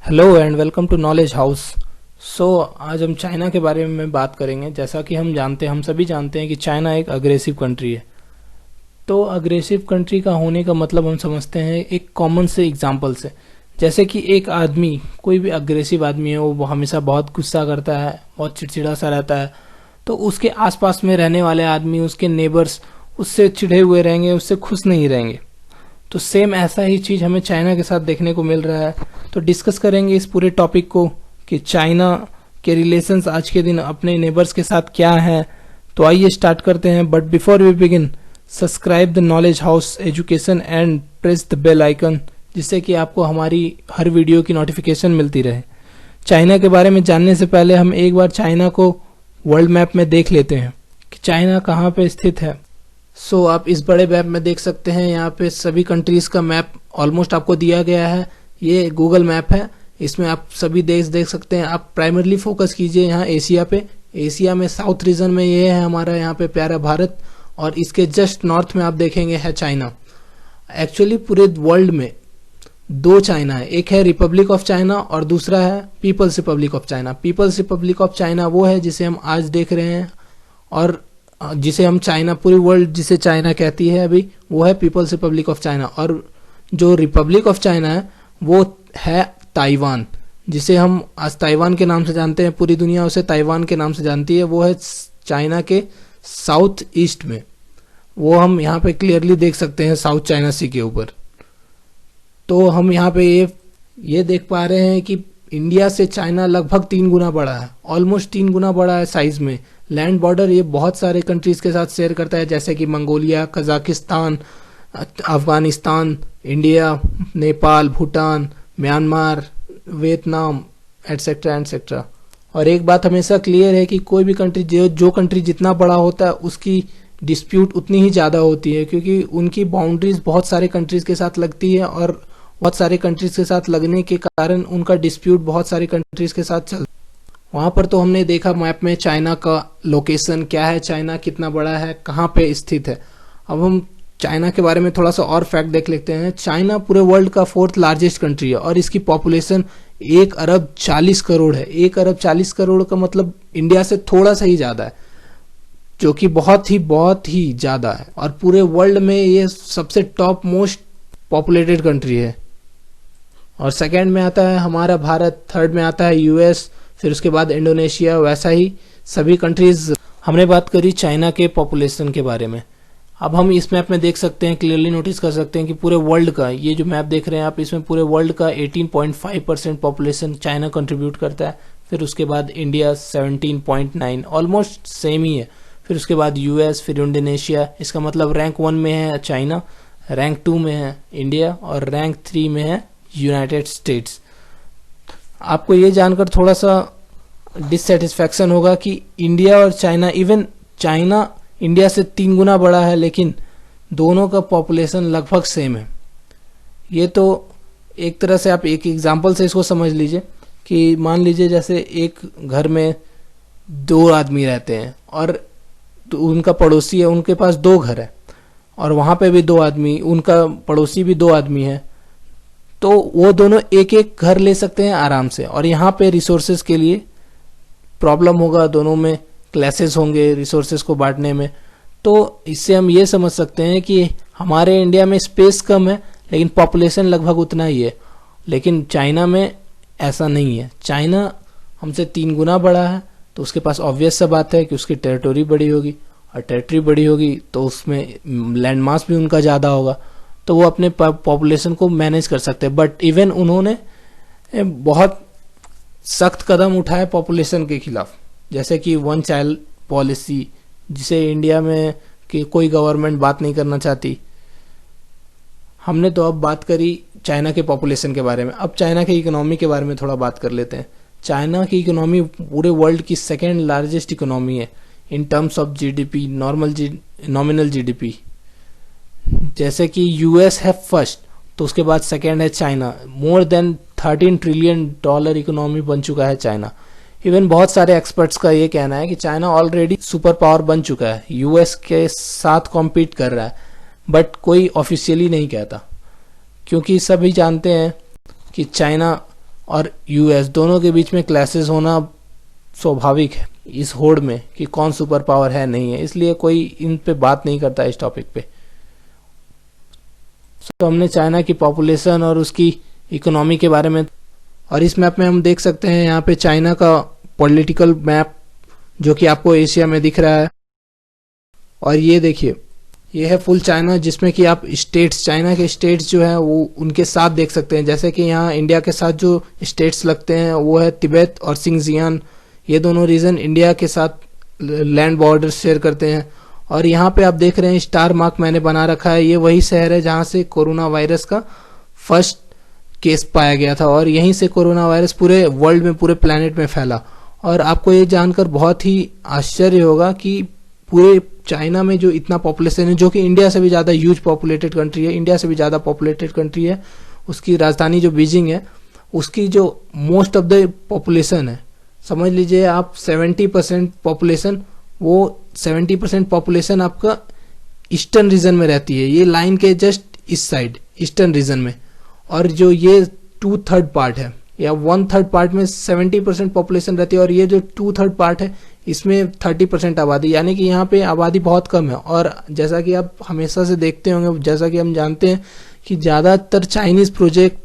Hello and welcome to knowledge house. आज हम China के बारे में बात करेंगे। जैसा कि हम सभी जानते हैं कि चाइना एक अग्रेसिव कंट्री है। तो अग्रेसिव कंट्री का होने का मतलब हम समझते हैं एक कॉमन से एग्जांपल से। जैसे कि एक आदमी, कोई भी अग्रेसिव आदमी है, वो हमेशा बहुत गुस्सा करता है, बहुत चिड़चिड़ा सा रहता है। तो उसके आसपास में रहने वाले आदमी, उसके नेबर्स उससे चिढ़े हुए रहेंगे, उससे खुश नहीं रहेंगे। तो सेम ऐसा ही चीज हमें चाइना के साथ देखने को मिल रहा है। तो डिस्कस करेंगे इस पूरे टॉपिक को कि चाइना के रिलेशंस आज के दिन अपने नेबर्स के साथ क्या है। तो आइए स्टार्ट करते हैं। But before we begin, subscribe the knowledge house education and press the bell icon, जिससे कि आपको हमारी हर वीडियो की नोटिफिकेशन मिलती रहे। चाइना के बारे में जानने से पहले हम एक बार चाइना को वर्ल्ड मैप में देख लेते हैं कि चाइना कहाँ पे स्थित है। आप इस बड़े मैप में देख सकते हैं, यहाँ पे सभी कंट्रीज का मैप ऑलमोस्ट आपको दिया गया है। ये गूगल मैप है, इसमें आप सभी देश देख सकते हैं। आप प्राइमरली फोकस कीजिए यहाँ एशिया पे। एशिया में साउथ रीजन में ये है हमारा यहाँ पे प्यारा भारत, और इसके जस्ट नॉर्थ में आप देखेंगे है चाइना। एक्चुअली पूरे वर्ल्ड में दो चाइना है, एक है रिपब्लिक ऑफ चाइना और दूसरा है people's republic of China. People's republic of China वो है जिसे हम आज देख रहे हैं, और जिसे हम चाइना, पूरी वर्ल्ड जिसे चाइना कहती है अभी, वो है पीपल्स रिपब्लिक ऑफ चाइना। और जो रिपब्लिक ऑफ चाइना है वो है ताइवान, जिसे हम आज ताइवान के नाम से जानते हैं। पूरी दुनिया उसे ताइवान के नाम से जानती है। वो है चाइना के साउथ ईस्ट में। वो हम यहाँ पे क्लियरली देख सकते हैं साउथ चाइना सी के ऊपर। तो हम यहाँ पे ये देख पा रहे हैं कि इंडिया से चाइना लगभग 3 गुना बड़ा है, ऑलमोस्ट 3 गुना बड़ा है साइज में। लैंड बॉर्डर ये बहुत सारे कंट्रीज के साथ शेयर करता है, जैसे कि Mongolia, Kazakhstan, Afghanistan, India, Nepal, Bhutan, Myanmar, Vietnam, etcetera etcetera. और एक बात हमेशा क्लियर है कि कोई भी कंट्री, जो कंट्री जितना बड़ा होता है उसकी डिस्प्यूट उतनी ही ज़्यादा होती है, क्योंकि उनकी बाउंड्रीज बहुत सारे कंट्रीज के साथ लगती है, और बहुत सारे कंट्रीज के साथ लगने के कारण उनका डिस्प्यूट बहुत सारे कंट्रीज के साथ चल। वहां पर तो हमने देखा मैप में चाइना का लोकेशन क्या है, चाइना कितना बड़ा है, कहाँ पे स्थित है। अब हम चाइना के बारे में थोड़ा सा और फैक्ट देख लेते हैं। चाइना पूरे वर्ल्ड का 4th लार्जेस्ट कंट्री है, और इसकी पॉपुलेशन 1 अरब 40 करोड़ है। 1 अरब 40 करोड़ का मतलब इंडिया से थोड़ा सा ही ज्यादा है, जो कि बहुत ही ज्यादा है। और पूरे वर्ल्ड में ये सबसे टॉप मोस्ट पॉपुलेटेड कंट्री है। और सेकंड में आता है हमारा भारत, थर्ड में आता है यूएस, फिर उसके बाद इंडोनेशिया। वैसा ही सभी कंट्रीज। हमने बात करी चाइना के पॉपुलेशन के बारे में। अब हम इस मैप में देख सकते हैं, क्लियरली नोटिस कर सकते हैं कि पूरे वर्ल्ड का, ये जो मैप देख रहे हैं आप, इसमें पूरे वर्ल्ड का 18.5% पॉपुलेशन चाइना कंट्रीब्यूट करता है। फिर उसके बाद इंडिया 17.9, ऑलमोस्ट सेम ही है। फिर उसके बाद यूएस, फिर इंडोनेशिया। इसका मतलब रैंक 1 में है चाइना, रैंक 2 में है इंडिया, और रैंक 3 में है यूनाइटेड स्टेट्स। आपको ये जानकर थोड़ा सा डिससेटिस्फैक्शन होगा कि इंडिया और चाइना, इवन चाइना इंडिया से 3 गुना बड़ा है, लेकिन दोनों का पॉपुलेशन लगभग सेम है। ये तो एक तरह से आप एक एग्जांपल से इसको समझ लीजिए कि मान लीजिए जैसे एक घर में 2 आदमी रहते हैं, और तो उनका पड़ोसी है, उनके पास 2 घर है, और वहां पे भी 2 आदमी, उनका पड़ोसी भी 2 आदमी है। तो वो दोनों एक एक घर ले सकते हैं आराम से, और यहाँ पे रिसोर्सेज के लिए प्रॉब्लम होगा, दोनों में क्लैशेस होंगे रिसोर्सेज को बांटने में। तो इससे हम ये समझ सकते हैं कि हमारे इंडिया में स्पेस कम है, लेकिन पॉपुलेशन लगभग उतना ही है। लेकिन चाइना में ऐसा नहीं है। चाइना हमसे 3 गुना बड़ा है, तो उसके पास ऑब्वियस सा बात है कि उसकी टेरिटोरी बड़ी होगी, और टेरिटरी बड़ी होगी तो उसमें लैंड मास भी उनका ज़्यादा होगा, तो वो अपने पॉपुलेशन को मैनेज कर सकते हैं। बट इवन उन्होंने बहुत सख्त कदम उठाए पॉपुलेशन के खिलाफ, जैसे कि 1 चाइल्ड पॉलिसी, जिसे इंडिया में कि कोई गवर्नमेंट बात नहीं करना चाहती। हमने तो अब बात करी चाइना के पॉपुलेशन के बारे में। अब चाइना के इकोनॉमी के बारे में थोड़ा बात कर लेते हैं। चाइना की इकोनॉमी पूरे वर्ल्ड की 2nd लार्जेस्ट इकोनॉमी है in terms of GDP, nominal GDP. जैसे कि यूएस है फर्स्ट, तो उसके बाद सेकेंड है China. More than $13 trillion economy बन चुका है चाइना। इवन बहुत सारे एक्सपर्ट्स का ये कहना है कि चाइना ऑलरेडी सुपर पावर बन चुका है, यूएस के साथ कॉम्पीट कर रहा है, बट कोई ऑफिशियली नहीं कहता, क्योंकि सभी जानते हैं कि चाइना और यूएस दोनों के बीच में क्लैशेस होना स्वाभाविक है इस होड़ में कि कौन सुपर पावर है नहीं है, इसलिए कोई इन पे बात नहीं करता इस टॉपिक पे। तो हमने चाइना की पॉपुलेशन और उसकी इकोनॉमी के बारे में, और इस मैप में हम देख सकते हैं यहाँ पे चाइना का पॉलिटिकल मैप जो कि आपको एशिया में दिख रहा है। और ये देखिए, ये है फुल चाइना जिसमें कि आप स्टेट्स, चाइना के स्टेट्स जो है वो उनके साथ देख सकते हैं। जैसे कि यहाँ इंडिया के साथ जो स्टेट्स लगते हैं वो है तिब्बत और सिंगजियान, ये दोनों रीजन इंडिया के साथ लैंड बॉर्डर शेयर करते हैं। और यहाँ पे आप देख रहे हैं स्टार मार्क मैंने बना रखा है, ये वही शहर है जहाँ से कोरोना वायरस का फर्स्ट केस पाया गया था और यहीं से कोरोना वायरस पूरे वर्ल्ड में, पूरे प्लेनेट में फैला। और आपको ये जानकर बहुत ही आश्चर्य होगा कि पूरे चाइना में जो इतना पॉपुलेशन है, जो कि इंडिया से भी ज़्यादा ह्यूज पॉपुलेटेड कंट्री है, इंडिया से भी ज़्यादा पॉपुलेटेड कंट्री है, उसकी राजधानी जो बीजिंग है, उसकी जो मोस्ट ऑफ द पॉपुलेशन है, समझ लीजिए आप 70% पॉपुलेशन, वो 70% पॉपुलेशन आपका ईस्टर्न रीजन में रहती है, ये लाइन के जस्ट इस साइड ईस्टर्न रीजन में। और जो ये 2/3 पार्ट है या 1/3 पार्ट में 70% पॉपुलेशन रहती है, और ये जो 2/3 पार्ट है इसमें 30% आबादी, यानी कि यहाँ पे आबादी बहुत कम है। और जैसा कि आप हमेशा से देखते होंगे, जैसा कि हम जानते हैं कि ज़्यादातर Chinese project,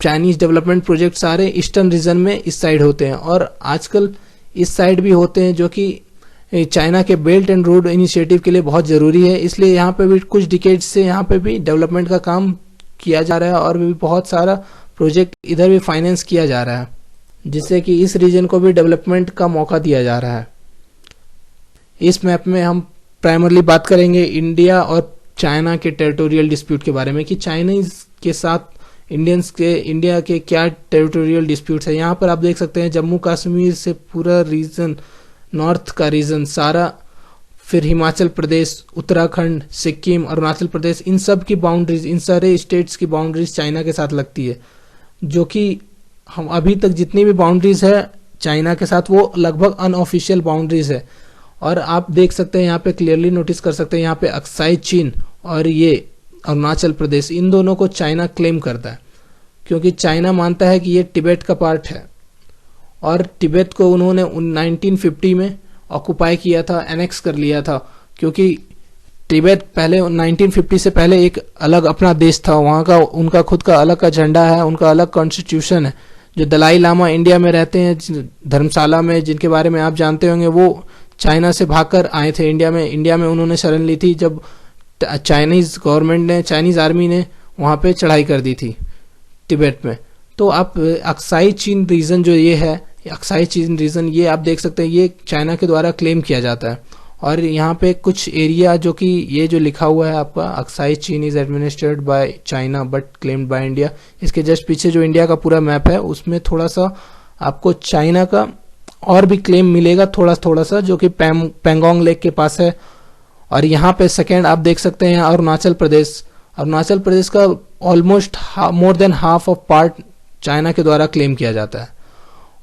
Chinese development project सारे ईस्टर्न रीजन में इस साइड होते हैं, और आजकल इस साइड भी होते हैं, जो कि चाइना के बेल्ट एंड रोड इनिशिएटिव के लिए बहुत ज़रूरी है। इसलिए यहाँ पे भी कुछ डिकेड से यहाँ पे भी डेवलपमेंट का काम किया जा रहा है, और भी बहुत सारा प्रोजेक्ट इधर भी फाइनेंस किया जा रहा है, जिससे कि इस रीजन को भी डेवलपमेंट का मौका दिया जा रहा है। इस मैप में हम प्राइमरली बात करेंगे इंडिया और चाइना के टेरिटोरियल डिस्प्यूट के बारे में, कि चाइनीज के साथ इंडिया के क्या टेरिटोरियल डिस्प्यूट्स है। यहाँ पर आप देख सकते हैं जम्मू कश्मीर से पूरा रीजन, नॉर्थ का रीजन सारा, फिर हिमाचल प्रदेश, उत्तराखंड, सिक्किम, अरुणाचल प्रदेश, इन सब की बाउंड्रीज, इन सारे स्टेट्स की बाउंड्रीज चाइना के साथ लगती है, जो कि हम अभी तक जितनी भी बाउंड्रीज है चाइना के साथ वो लगभग अनऑफिशियल बाउंड्रीज है। और आप देख सकते हैं यहाँ पे क्लियरली नोटिस कर सकते हैं, यहाँ पे अक्साई चीन और ये अरुणाचल प्रदेश, इन दोनों को चाइना क्लेम करता है, क्योंकि चाइना मानता है कि ये तिब्बत का पार्ट है। और तिब्बत को उन्होंने 1950 में ऑक्युपाई किया था, एनेक्स कर लिया था, क्योंकि तिब्बत पहले 1950 से पहले एक अलग अपना देश था, वहाँ का उनका खुद का अलग का झंडा है, उनका अलग कॉन्स्टिट्यूशन है। जो दलाई लामा इंडिया में रहते हैं धर्मशाला में, जिनके बारे में आप जानते होंगे, वो चाइना से भागकर आए थे इंडिया में उन्होंने शरण ली थी जब चाइनीज गवर्नमेंट ने, चाइनीज आर्मी ने वहाँ पे चढ़ाई कर दी थी तिब्बत में। तो आप अक्साई चीन रीजन जो ये है, अक्साई चीन रीजन, ये आप देख सकते हैं ये चाइना के द्वारा क्लेम किया जाता है। और यहाँ पे कुछ एरिया जो कि ये जो लिखा हुआ है आपका, अक्साई चीन is administrated by China but claimed by India, इसके जस्ट पीछे जो इंडिया का पूरा मैप है उसमें थोड़ा सा आपको चाइना का और भी क्लेम मिलेगा, थोड़ा थोड़ा सा, जो कि पेंगोंग लेक के पास है। और यहाँ पे सेकेंड आप देख सकते हैं अरुणाचल प्रदेश, अरुणाचल प्रदेश का almost more than half of part China के द्वारा क्लेम किया जाता है,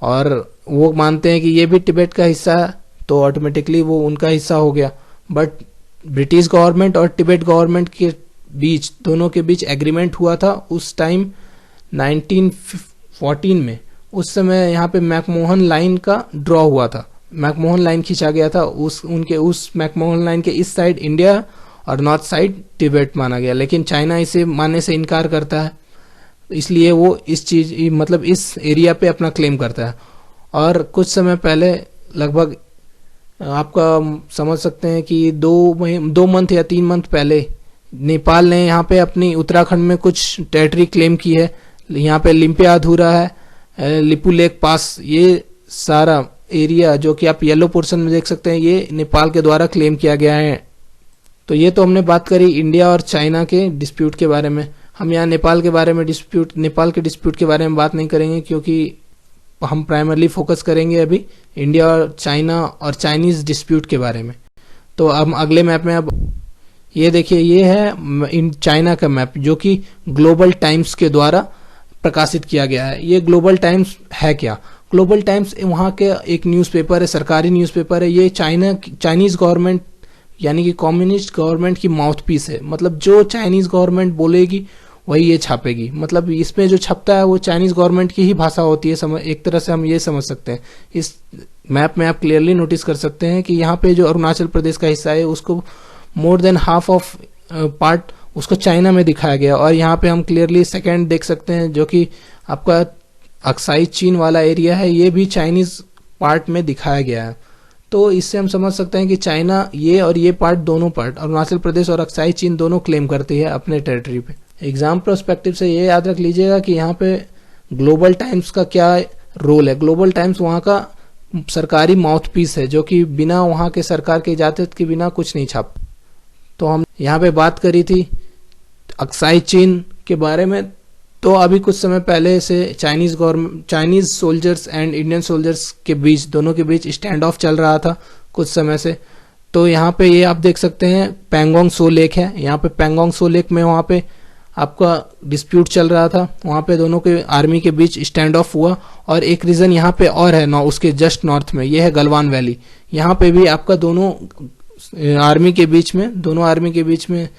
और वो मानते हैं कि ये भी तिब्बत का हिस्सा है, तो ऑटोमेटिकली वो उनका हिस्सा हो गया। बट ब्रिटिश गवर्नमेंट और तिब्बत गवर्नमेंट के बीच, दोनों के बीच एग्रीमेंट हुआ था उस टाइम 1914 में। उस समय यहाँ पे मैकमोहन लाइन का ड्रॉ हुआ था, मैकमोहन लाइन खींचा गया था, उस मैकमोहन लाइन के इस साइड इंडिया और नॉर्थ साइड तिब्बत माना गया, लेकिन चाइना इसे मानने से इनकार करता है, इसलिए वो इस चीज, मतलब इस एरिया पे अपना क्लेम करता है। और कुछ समय पहले, लगभग आपका समझ सकते हैं कि 2 मंथ या 3 मंथ पहले नेपाल ने यहाँ पे अपनी उत्तराखंड में कुछ टेरिटरी क्लेम की है। यहाँ पे लिम्पिया अधूरा है, लिपू लेक पास, ये सारा एरिया जो कि आप येलो पोर्शन में देख सकते हैं, ये नेपाल के द्वारा क्लेम किया गया है। तो ये तो हमने बात करी इंडिया और चाइना के डिस्प्यूट के बारे में। हम यहाँ नेपाल के डिस्प्यूट के बारे में बात नहीं करेंगे, क्योंकि हम प्राइमरली फोकस करेंगे अभी इंडिया और चाइना और चाइनीज डिस्प्यूट के बारे में। तो अब अगले मैप में, अब ये देखिए, ये है इन चाइना का मैप, जो कि ग्लोबल टाइम्स के द्वारा प्रकाशित किया गया है। ये ग्लोबल टाइम्स है क्या? ग्लोबल टाइम्स वहाँ के एक न्यूज़पेपर है, सरकारी न्यूज़पेपर है। ये चाइनीज गवर्नमेंट यानी कि कम्युनिस्ट गवर्नमेंट की माउथपीस है, मतलब जो चाइनीज गवर्नमेंट बोलेगी वही ये छापेगी। मतलब इसमें जो छपता है वो चाइनीज गवर्नमेंट की ही भाषा होती है, एक तरह से हम ये समझ सकते हैं। इस मैप में आप क्लियरली नोटिस कर सकते हैं कि यहाँ पे जो अरुणाचल प्रदेश का हिस्सा है उसको more than half of part उसको चाइना में दिखाया गया, और यहाँ पे हम क्लियरली सेकेंड देख सकते हैं जो कि आपका अक्साई चीन वाला एरिया है, ये भी चाइनीज पार्ट में दिखाया गया है। तो इससे हम समझ सकते हैं कि चाइना ये और ये पार्ट, दोनों पार्ट अरुणाचल प्रदेश और अक्साई चीन दोनों क्लेम करती है अपने टेरिटरी पे। एग्जाम पर्सपेक्टिव से ये याद रख लीजिएगा कि यहाँ पे ग्लोबल टाइम्स का क्या रोल है। ग्लोबल टाइम्स वहाँ का सरकारी माउथ पीस है जो कि बिना वहाँ के सरकार के इजाजत के बिना कुछ नहीं छाप। तो हम यहाँ पे बात करी थी अक्साई चीन के बारे में। तो अभी कुछ समय पहले से Chinese soldiers and Indian soldiers के बीच, दोनों के बीच स्टैंड ऑफ चल रहा था कुछ समय से। तो यहाँ पे ये आप देख सकते हैं पैंगोंग सो लेक है, यहाँ पे पैंगोंग सो लेक में वहाँ पे आपका डिस्प्यूट चल रहा था, वहाँ पे दोनों के आर्मी के बीच स्टैंड ऑफ हुआ। और एक रीजन यहाँ पे और है उसके जस्ट नॉर्थ में, ये है गलवान वैली। यहाँ पे भी आपका दोनों आर्मी के बीच में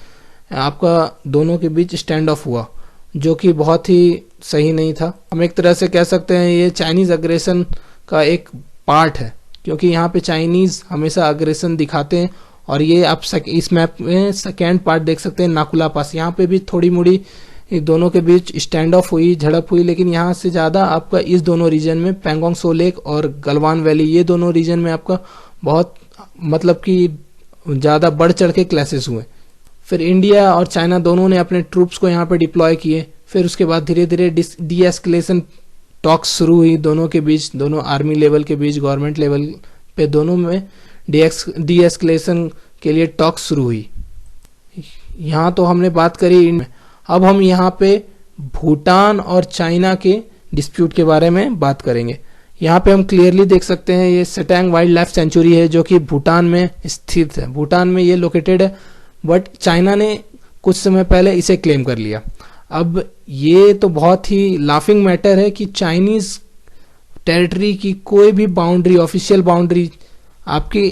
आपका दोनों के बीच स्टैंड ऑफ हुआ, जो कि बहुत ही सही नहीं था। हम एक तरह से कह सकते हैं ये चाइनीज अग्रेशन का एक पार्ट है, क्योंकि यहाँ पे चाइनीज हमेशा अग्रेशन दिखाते हैं। और ये आप इस मैप में सेकेंड पार्ट देख सकते हैं नाकुला पास, यहाँ पे भी थोड़ी मोड़ी दोनों के बीच स्टैंड ऑफ हुई, झड़प हुई, लेकिन यहाँ से ज़्यादा आपका इस दोनों रीजन में पैंगोंग सो लेक और गलवान वैली, ये दोनों रीजन में आपका बहुत मतलब कि ज़्यादा बढ़ चढ़ के क्लैशेस हुए। फिर इंडिया और चाइना दोनों ने अपने ट्रूप्स को यहाँ पे डिप्लॉय किए। फिर उसके बाद धीरे धीरे डी एस्केलेशन टॉक्स शुरू हुई दोनों के बीच, दोनों आर्मी लेवल के बीच, गवर्नमेंट लेवल पे दोनों में डी एस्केलेशन के लिए टॉक्स शुरू हुई। यहाँ तो हमने बात करी। अब हम यहाँ पे भूटान और चाइना के डिस्प्यूट के बारे में बात करेंगे। यहाँ पे हम क्लियरली देख सकते हैं ये सेटेंग वाइल्ड लाइफ सेंचुरी है जो कि भूटान में स्थित है। भूटान में ये लोकेटेड है, बट चाइना ने कुछ समय पहले इसे क्लेम कर लिया। अब ये तो बहुत ही लाफिंग मैटर है कि चाइनीज टेरिटरी की कोई भी बाउंड्री, ऑफिशियल बाउंड्री आपकी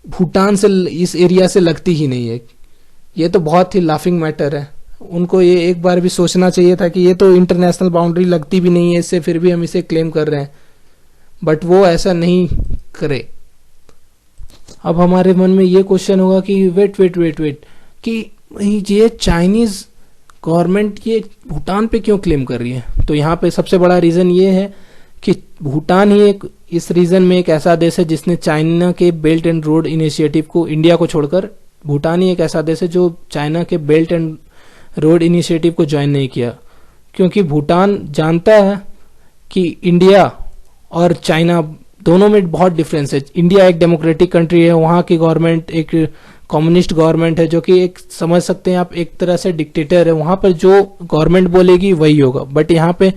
भूटान से, इस एरिया से लगती ही नहीं है। ये तो बहुत ही लाफिंग मैटर है। उनको ये एक बार भी सोचना चाहिए था कि ये तो इंटरनेशनल बाउंड्री लगती भी नहीं है इससे, फिर भी हम इसे क्लेम कर रहे हैं, बट वो ऐसा नहीं करे। अब हमारे मन में ये क्वेश्चन होगा कि वेट कि ये चाइनीज गवर्नमेंट ये भूटान पे क्यों क्लेम कर रही है। तो यहाँ पे सबसे बड़ा रीजन ये है कि भूटान ही एक इस रीजन में एक ऐसा देश है जिसने चाइना के बेल्ट एंड रोड इनिशिएटिव को, इंडिया को छोड़कर भूटान ही एक ऐसा देश है जो चाइना के बेल्ट एंड रोड इनिशिएटिव को ज्वाइन नहीं किया, क्योंकि भूटान जानता है कि इंडिया और चाइना दोनों में बहुत डिफरेंस है। इंडिया एक डेमोक्रेटिक कंट्री है, वहाँ की गवर्नमेंट एक कम्युनिस्ट गवर्नमेंट है जो कि एक समझ सकते हैं आप एक तरह से डिक्टेटर है। वहाँ पर जो गवर्नमेंट बोलेगी वही होगा, बट यहाँ पे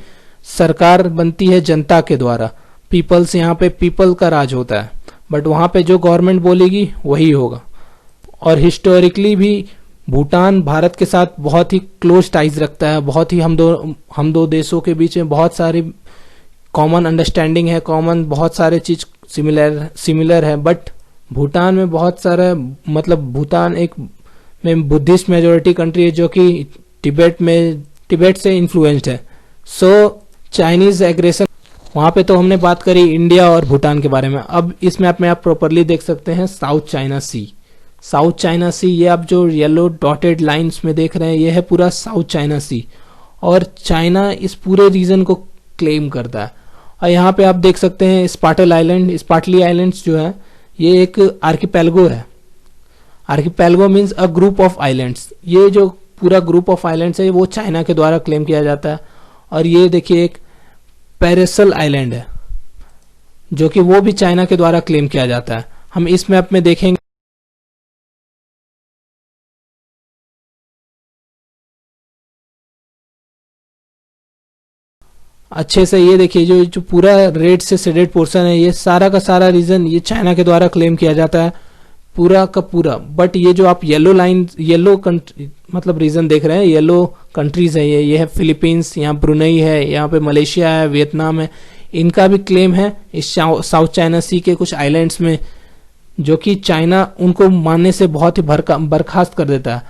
सरकार बनती है जनता के द्वारा, पीपल्स, यहाँ पे पीपल का राज होता है, बट वहाँ पे जो गवर्नमेंट बोलेगी वही होगा। और हिस्टोरिकली भी भूटान भारत के साथ बहुत ही क्लोज टाइज रखता है, बहुत ही हम दो देशों के बीच में बहुत सारी कॉमन अंडरस्टैंडिंग है, कॉमन बहुत सारे चीज सिमिलर है। बट भूटान में बहुत सारा, मतलब भूटान एक में बुद्धिस्ट मेजोरिटी कंट्री है जो कि तिब्बत से इन्फ्लुएंस्ड है। सो चाइनीज एग्रेशन, वहाँ पे तो हमने बात करी इंडिया और भूटान के बारे में। अब इस मैप में आप प्रॉपरली देख सकते हैं साउथ चाइना सी। साउथ चाइना सी, ये आप जो येलो डॉटेड लाइंस में देख रहे हैं, ये है पूरा साउथ चाइना सी, और चाइना इस पूरे रीजन को क्लेम करता है। और यहाँ पे आप देख सकते हैं स्पार्टली आइलैंड्स जो है, ये एक आर्किपेलगो है। Archipelago means a group of islands. ये जो पूरा ग्रुप ऑफ आइलैंड्स है वो चाइना के द्वारा क्लेम किया जाता है। और ये देखिए एक पेरेसल आइलैंड है जो कि वो भी चाइना के द्वारा क्लेम किया जाता है। हम इस मैप में देखेंगे अच्छे से, ये देखिए जो पूरा रेड से शेडेड पोर्शन है, ये सारा का सारा रीजन ये चाइना के द्वारा क्लेम किया जाता है पूरा का पूरा। बट ये जो आप येलो कंट्री मतलब रीजन देख रहे हैं, येलो कंट्रीज है, ये है फिलीपींस, यहाँ ब्रुनई है, यहाँ पे मलेशिया है, वियतनाम है, इनका भी क्लेम है इस साउथ चाइना सी के कुछ आइलैंड्स में, जो कि चाइना उनको मानने से बहुत ही बर्खास्त कर देता है।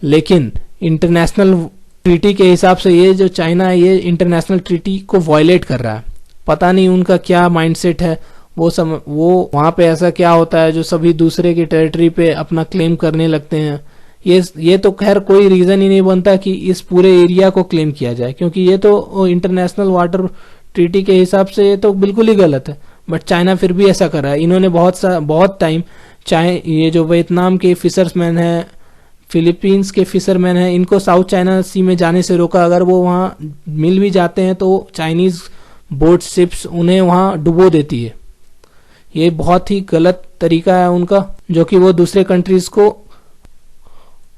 लेकिन इंटरनेशनल ट्रीटी के हिसाब से ये जो चाइना है ये इंटरनेशनल ट्रीटी को वायलेट कर रहा है। पता नहीं उनका क्या माइंडसेट है, वो वहाँ पे ऐसा क्या होता है जो सभी दूसरे की टेरिटरी पे अपना क्लेम करने लगते हैं। ये तो खैर कोई रीजन ही नहीं बनता कि इस पूरे एरिया को क्लेम किया जाए, क्योंकि ये तो इंटरनेशनल वाटर ट्रीटी के हिसाब से ये तो बिल्कुल ही गलत है। बट चाइना फिर भी ऐसा कर रहा है। इन्होंने बहुत टाइम ये जो वियतनाम के फिशर्समैन है, फिलीपींस के फिशरमैन हैं, इनको साउथ चाइना सी में जाने से रोका। अगर वो वहाँ मिल भी जाते हैं तो चाइनीज बोट शिप्स उन्हें वहाँ डुबो देती है। ये बहुत ही गलत तरीका है उनका, जो कि वो दूसरे कंट्रीज को,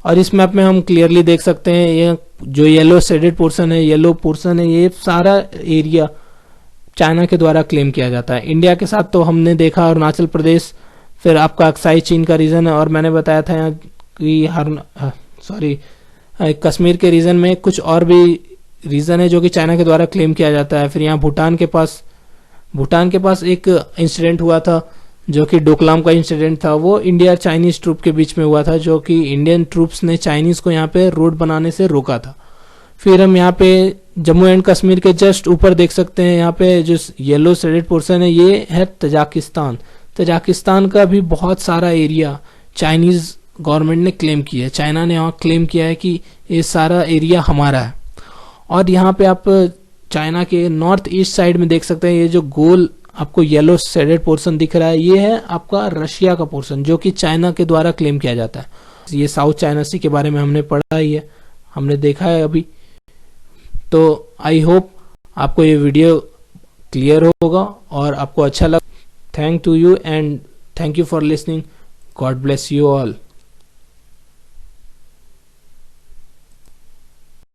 और इस मैप में हम क्लियरली देख सकते हैं ये जो येलो शेडेड पोर्शन है, ये सारा एरिया चाइना के द्वारा क्लेम किया जाता है। इंडिया के साथ तो हमने देखा अरुणाचल प्रदेश, फिर आपका अक्साई चीन का रीजन है, और मैंने बताया था यहाँ कि कश्मीर के रीजन में कुछ और भी रीजन है जो कि चाइना के द्वारा क्लेम किया जाता है। फिर यहाँ भूटान के पास एक इंसिडेंट हुआ था जो कि डोकलाम का इंसिडेंट था। वो इंडिया चाइनीज ट्रूप के बीच में हुआ था, जो कि इंडियन ट्रूप्स ने चाइनीज को यहाँ पे रोड बनाने से रोका था। फिर हम यहाँ पे जम्मू एंड कश्मीर के जस्ट ऊपर देख सकते हैं, यहाँ पे जो येलो शेडेड पोर्शन है ये है तजाकिस्तान का भी बहुत सारा एरिया चाइनीज गवर्नमेंट ने क्लेम किया है। चाइना ने वहाँ क्लेम किया है कि ये सारा एरिया हमारा है। और यहाँ पे आप चाइना के नॉर्थ ईस्ट साइड में देख सकते हैं, ये जो गोल आपको येलो शेडेड पोर्शन दिख रहा है, ये है आपका रशिया का पोर्शन, जो कि चाइना के द्वारा क्लेम किया जाता है। ये साउथ चाइना सी के बारे में हमने पढ़ा ही है, हमने देखा है अभी। तो आई होप आपको ये वीडियो क्लियर होगा और आपको अच्छा लगा। Thank to you and thank you for listening. God bless you all.